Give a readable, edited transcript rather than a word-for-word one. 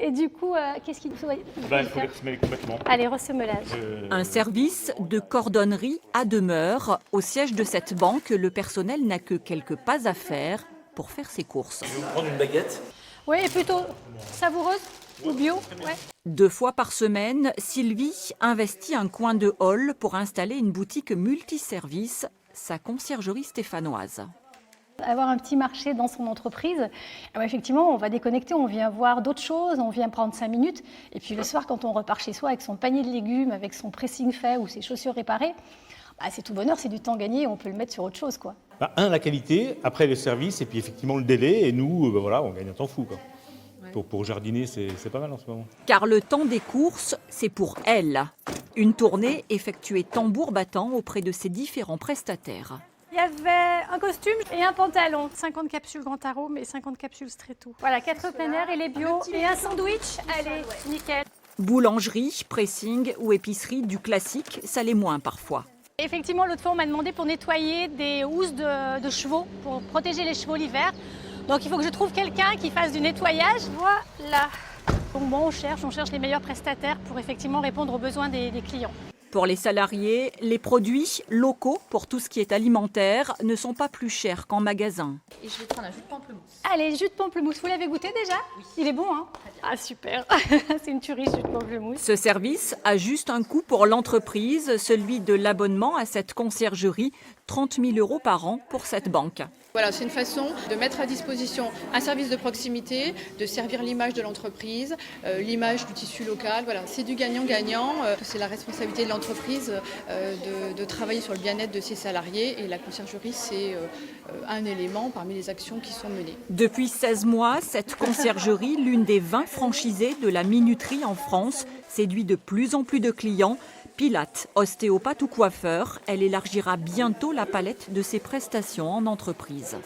Et du coup, qu'est-ce qu'il faut Il faut les ressemer complètement. Allez, ressemelage. Un service de cordonnerie à demeure. Au siège de cette banque, le personnel n'a que quelques pas à faire pour faire ses courses. Je vais vous prendre une baguette. Oui, et plutôt savoureuse ou bio. Ouais. 2 fois par semaine, Sylvie investit un coin de hall pour installer une boutique multiservice, sa conciergerie stéphanoise. Avoir un petit marché dans son entreprise, effectivement, on va déconnecter, on vient voir d'autres choses, on vient prendre 5 minutes. Et puis le soir, quand on repart chez soi avec son panier de légumes, avec son pressing fait ou ses chaussures réparées, c'est tout bonheur, c'est du temps gagné, on peut le mettre sur autre chose, quoi. La qualité, après le service, et puis effectivement le délai. Et nous, voilà, on gagne un temps fou, quoi. Pour jardiner, c'est pas mal en ce moment. Car le temps des courses, c'est pour elle. Une tournée effectuée tambour battant auprès de ses différents prestataires. Il y avait un costume et un pantalon. 50 capsules Grand Arôme et 50 capsules Stretto. Voilà, 4 plein air et les bio. Et un sandwich, allez, nickel. Boulangerie, pressing ou épicerie, du classique, ça l'est moins parfois. Effectivement, l'autre fois, on m'a demandé pour nettoyer des housses de chevaux, pour protéger les chevaux l'hiver. Donc il faut que je trouve quelqu'un qui fasse du nettoyage. Voilà. Donc bon, on cherche les meilleurs prestataires pour effectivement répondre aux besoins des clients. Pour les salariés, les produits locaux pour tout ce qui est alimentaire ne sont pas plus chers qu'en magasin. Et je vais prendre un jus de pamplemousse. Allez, jus de pamplemousse, vous l'avez goûté déjà? Oui. Il est bon, hein? Ah super, c'est une tuerie, jus de pamplemousse. Ce service a juste un coût pour l'entreprise, celui de l'abonnement à cette conciergerie, 30 000 € par an pour cette banque. Voilà, c'est une façon de mettre à disposition un service de proximité, de servir l'image de l'entreprise, l'image du tissu local. Voilà, c'est du gagnant-gagnant. C'est la responsabilité de l'entreprise de travailler sur le bien-être de ses salariés. Et la conciergerie, c'est un élément parmi les actions qui sont menées. Depuis 16 mois, cette conciergerie, l'une des 20 franchisées de la minuterie en France, séduit de plus en plus de clients. Pilates, ostéopathe ou coiffeur, elle élargira bientôt la palette de ses prestations en entreprise.